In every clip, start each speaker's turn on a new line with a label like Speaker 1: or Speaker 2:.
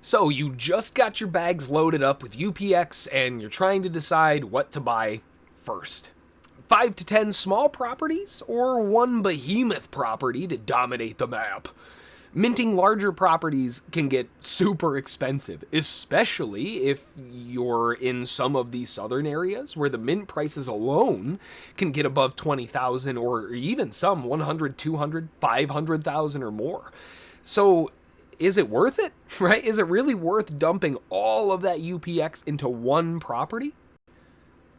Speaker 1: So you just got your bags loaded up with UPX and you're trying to decide what to buy first. 5 to 10 small properties or one behemoth property to dominate the map? Minting larger properties can get super expensive, especially if you're in some of these southern areas where the mint prices alone can get above 20,000 or even some 100, 200, 500,000 or more. So is it worth it, right? Is it really worth dumping all of that UPX into one property?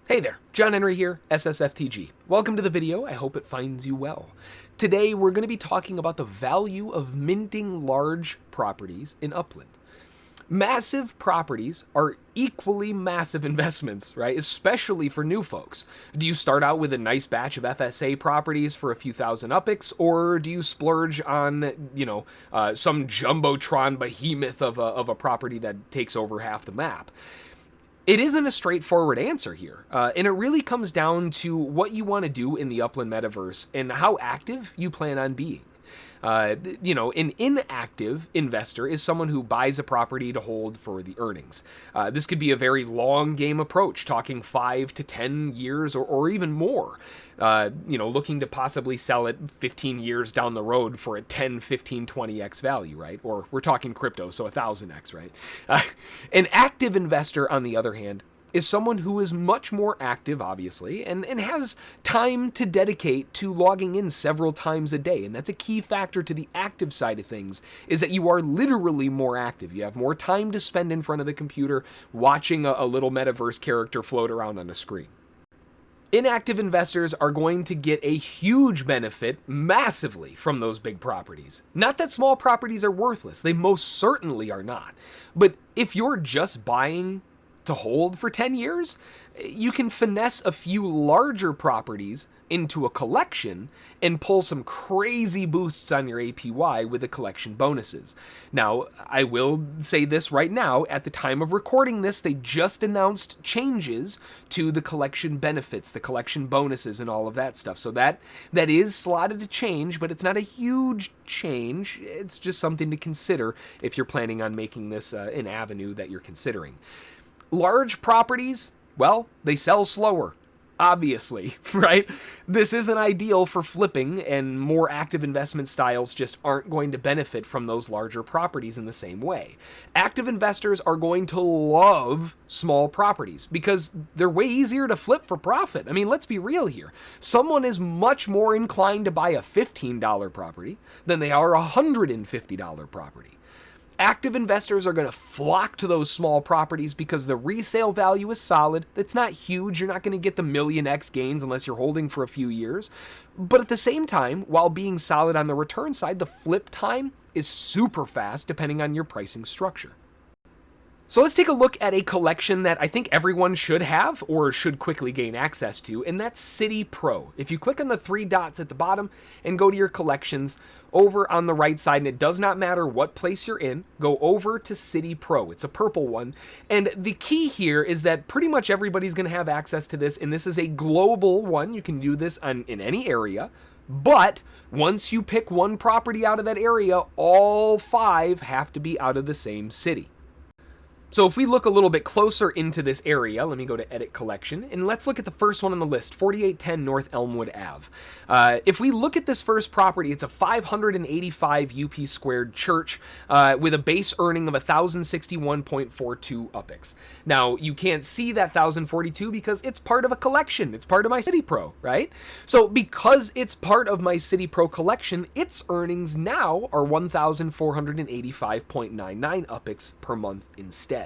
Speaker 1: Hey there, John Henry here, SSFTG. Welcome to the video, I hope it finds you well. Today we're going to be talking about the value of minting large properties in Upland. Massive properties are equally massive investments, right? Especially for new folks. Do you start out with a nice batch of FSA properties for a few thousand UPX, or do you splurge on, some jumbotron behemoth of a property that takes over half the map? It isn't a straightforward answer here, and it really comes down to what you want to do in the Upland Metaverse and how active you plan on being. An inactive investor is someone who buys a property to hold for the earnings. This could be a very long game approach, talking 5 to 10 years or even more. Looking to possibly sell it 15 years down the road for a 10, 15, 20x value, right? Or we're talking crypto, so 1,000x, right? An active investor, on the other hand, is someone who is much more active, obviously, and has time to dedicate to logging in several times a day. And that's a key factor to the active side of things, is that you are literally more active. You have more time to spend in front of the computer watching a little metaverse character float around on a screen. Inactive investors are going to get a huge benefit massively from those big properties. Not that small properties are worthless, they most certainly are not. But if you're just buying to hold for 10 years, you can finesse a few larger properties into a collection and pull some crazy boosts on your APY with the collection bonuses. Now, I will say this right now, at the time of recording this, they just announced changes to the collection benefits, the collection bonuses, and all of that stuff. So that is slotted to change, but it's not a huge change. It's just something to consider if you're planning on making this an avenue that you're considering. Large properties, well, they sell slower, obviously, right? This isn't ideal for flipping, and more active investment styles just aren't going to benefit from those larger properties in the same way. Active investors are going to love small properties because they're way easier to flip for profit. I mean, let's be real here. Someone is much more inclined to buy a $15 property than they are a $150 property. Active investors are going to flock to those small properties because the resale value is solid. It's not huge. You're not going to get the million X gains unless you're holding for a few years. But at the same time, while being solid on the return side, the flip time is super fast depending on your pricing structure. So let's take a look at a collection that I think everyone should have or should quickly gain access to, and that's City Pro. If you click on the 3 dots at the bottom and go to your collections, over on the right side, and it does not matter what place you're in, go over to City Pro. It's a purple one. And the key here is that pretty much everybody's going to have access to this, and this is a global one. You can do this in any area. But once you pick one property out of that area, all 5 have to be out of the same city. So if we look a little bit closer into this area, let me go to Edit Collection, and let's look at the first one on the list, 4810 North Elmwood Ave. If we look at this first property, it's a 585 UP squared church with a base earning of 1,061.42 UPX. Now, you can't see that 1,042 because it's part of a collection. It's part of my City Pro, right? So because it's part of my City Pro collection, its earnings now are 1,485.99 UPX per month instead.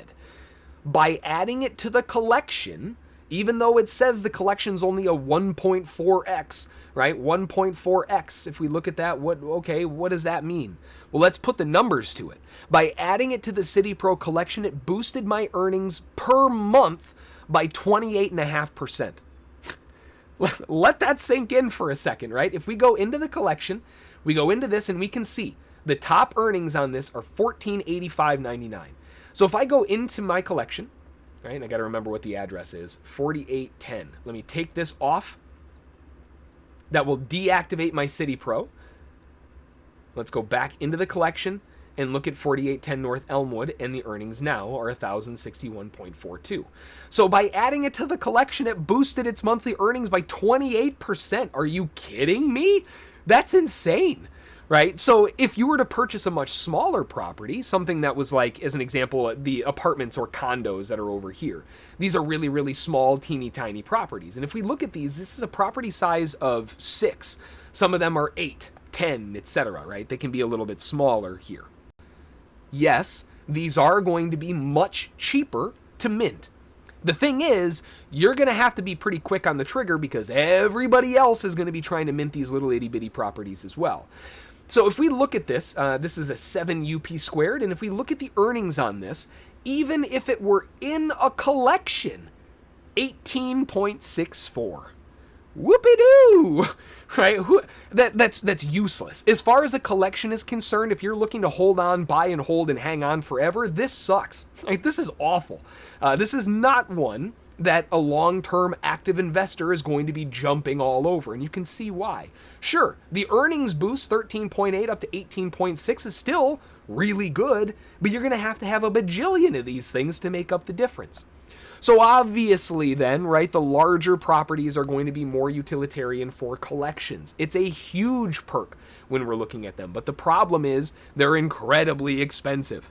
Speaker 1: By adding it to the collection, even though it says the collection's only a 1.4x, right? 1.4x. If we look at that, what does that mean? Well, let's put the numbers to it. By adding it to the City Pro collection, it boosted my earnings per month by 28.5%. Let that sink in for a second, right? If we go into the collection, we go into this and we can see the top earnings on this are $1485.99. So if I go into my collection, right, and I got to remember what the address is, 4810. Let me take this off. That will deactivate my City Pro. Let's go back into the collection, and look at 4810 North Elmwood, and the earnings now are 1,061.42. So by adding it to the collection, it boosted its monthly earnings by 28%. Are you kidding me? That's insane, right? So if you were to purchase a much smaller property, something that was like, as an example, the apartments or condos that are over here, these are really, really small, teeny tiny properties. And if we look at these, this is a property size of 6. Some of them are 8, 10, etc., right? They can be a little bit smaller here. Yes, these are going to be much cheaper to mint. The thing is, you're going to have to be pretty quick on the trigger because everybody else is going to be trying to mint these little itty bitty properties as well. So if we look at this, this is a 7 UP squared, and if we look at the earnings on this, even if it were in a collection, 18.64. Whoopie-doo, right? That's useless. As far as a collection is concerned, if you're looking to hold on, buy and hold and hang on forever, this sucks. Like, this is awful. This is not one that a long-term active investor is going to be jumping all over, and you can see why. Sure, the earnings boost 13.8 up to 18.6 is still really good, but you're going to have a bajillion of these things to make up the difference. So obviously then, right, the larger properties are going to be more utilitarian for collections. It's a huge perk when we're looking at them, but the problem is they're incredibly expensive.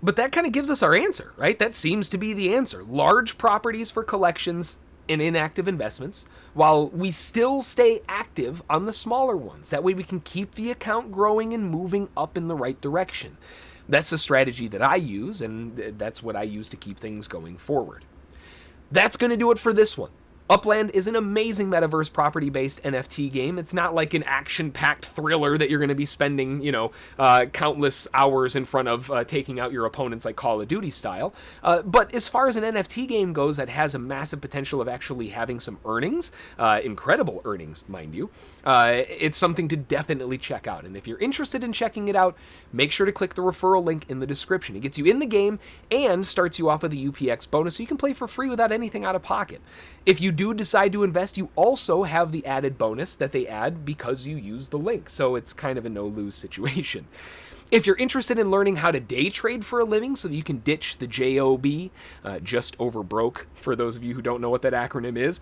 Speaker 1: But that kind of gives us our answer, right? That seems to be the answer. Large properties for collections and inactive investments, while we still stay active on the smaller ones. That way we can keep the account growing and moving up in the right direction. That's the strategy that I use, and that's what I use to keep things going forward. That's going to do it for this one. Upland is an amazing Metaverse property-based NFT game. It's not like an action-packed thriller that you're going to be spending, countless hours in front of taking out your opponents like Call of Duty style. But as far as an NFT game goes that has a massive potential of actually having some earnings, incredible earnings, mind you, it's something to definitely check out. And if you're interested in checking it out, make sure to click the referral link in the description. It gets you in the game and starts you off with a UPX bonus, so you can play for free without anything out of pocket. If you do decide to invest, you also have the added bonus that they add because you use the link, so it's kind of a no-lose situation. If you're interested in learning how to day trade for a living so that you can ditch the JOB, just over broke, for those of you who don't know what that acronym is,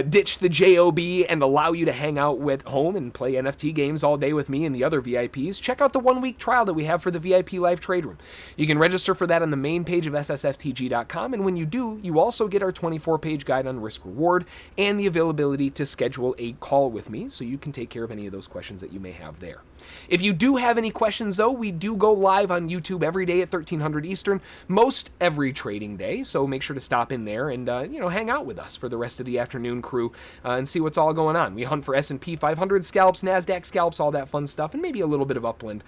Speaker 1: ditch the JOB and allow you to hang out at home and play NFT games all day with me and the other VIPs, check out the 1-week trial that we have for the VIP Live Trade Room. You can register for that on the main page of ssftg.com, and when you do, you also get our 24-page guide on risk reward and the availability to schedule a call with me so you can take care of any of those questions that you may have there. If you do have any questions, though, we do go live on YouTube every day at 1300 Eastern, most every trading day, so make sure to stop in there and hang out with us for the rest of the afternoon crew and see what's all going on. We hunt for S&P 500 scalps, NASDAQ scalps, all that fun stuff, and maybe a little bit of Upland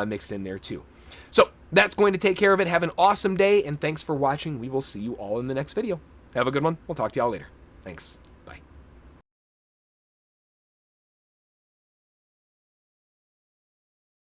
Speaker 1: mixed in there too. So that's going to take care of it. Have an awesome day, and thanks for watching. We will see you all in the next video. Have a good one. We'll talk to y'all later. Thanks.